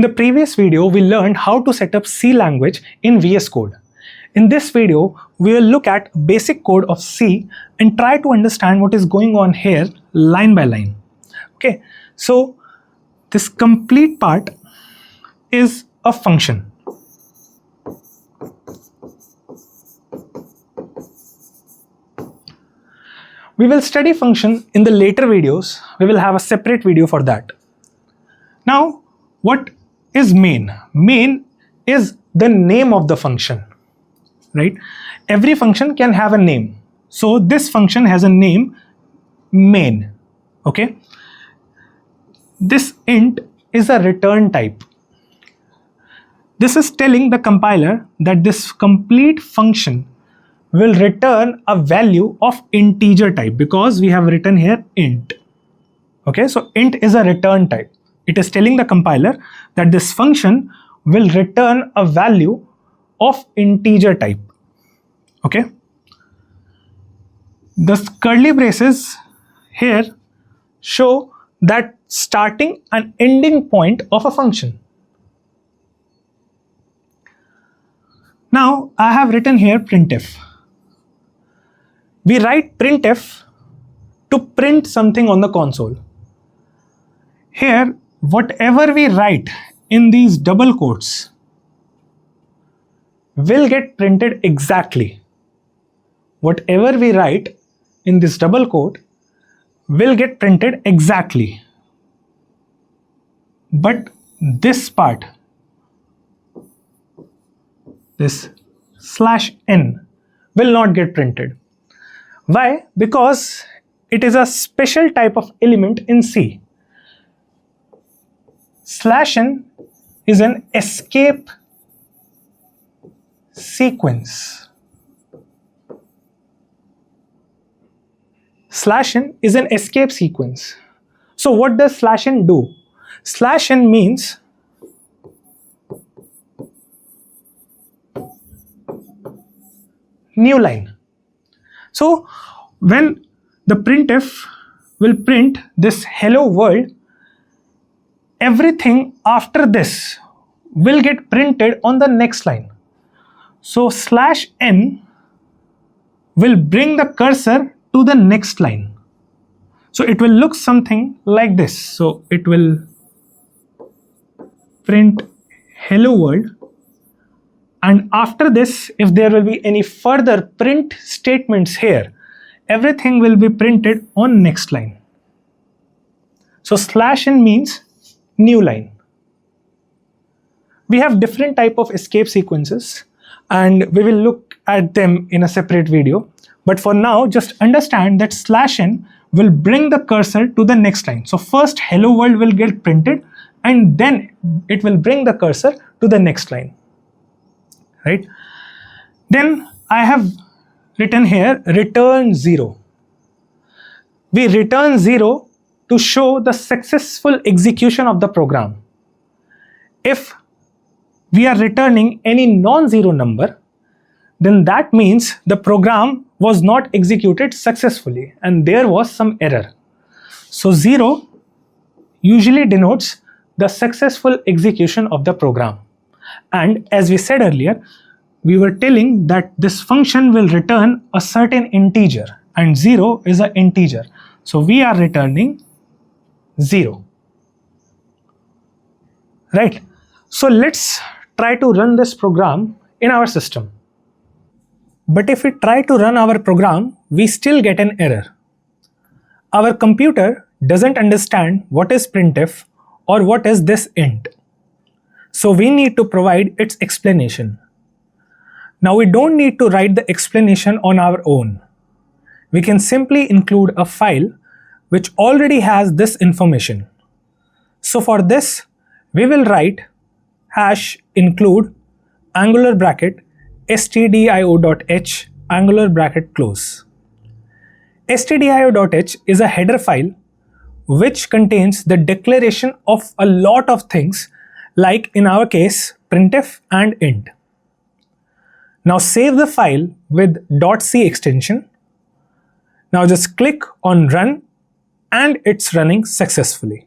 the previous video, we learned how to set up C language in VS Code. In this video, we will look at basic code of C and try to understand what is going on here line by line. Okay, so this complete part is a function. We will study function in the later videos. We will have a separate video for that. Now, what is main? Main is the name of the function, right? Every function can have a name. So this function has a name, main, okay? This int is a return type. This is telling the compiler that this complete function will return a value of integer type because we have written here int. Okay, so int is a return type. It is telling the compiler that this function will return a value of integer type. Okay, the curly braces here show that starting and ending point of a function. Now I have written here printf. We write printf to print something on the console. Here, whatever we write in these double quotes will get printed exactly. Whatever we write in this double quote will get printed exactly. But this part, this /n, will not get printed. Why? Because it is a special type of element in C. /n is an escape sequence. /n is an escape sequence. So what does /n do? /n means new line. So when the printf will print this hello world, everything after this will get printed on the next line. So /n will bring the cursor to the next line. So it will look something like this. So it will print hello world, and after this, if there will be any further print statements here, everything will be printed on next line. So /n means new line. We have different type of escape sequences and we will look at them in a separate video. But for now, just understand that /n will bring the cursor to the next line. So first hello world will get printed and then it will bring the cursor to the next line. Right? Then I have written here return 0. We return 0 to show the successful execution of the program. If we are returning any non-zero number, then that means the program was not executed successfully and there was some error. So 0 usually denotes the successful execution of the program. And as we said earlier, we were telling that this function will return a certain integer and 0 is an integer. So we are returning 0. Right? So let's try to run this program in our system. But if we try to run our program, we still get an error. Our computer doesn't understand what is printf or what is this int. So we need to provide its explanation. Now we don't need to write the explanation on our own. We can simply include a file which already has this information. So for this, we will write #include angular bracket stdio.h angular bracket close. stdio.h is a header file which contains the declaration of a lot of things, like in our case printf and int. Now save the file with .c extension. Now just click on run and it's running successfully.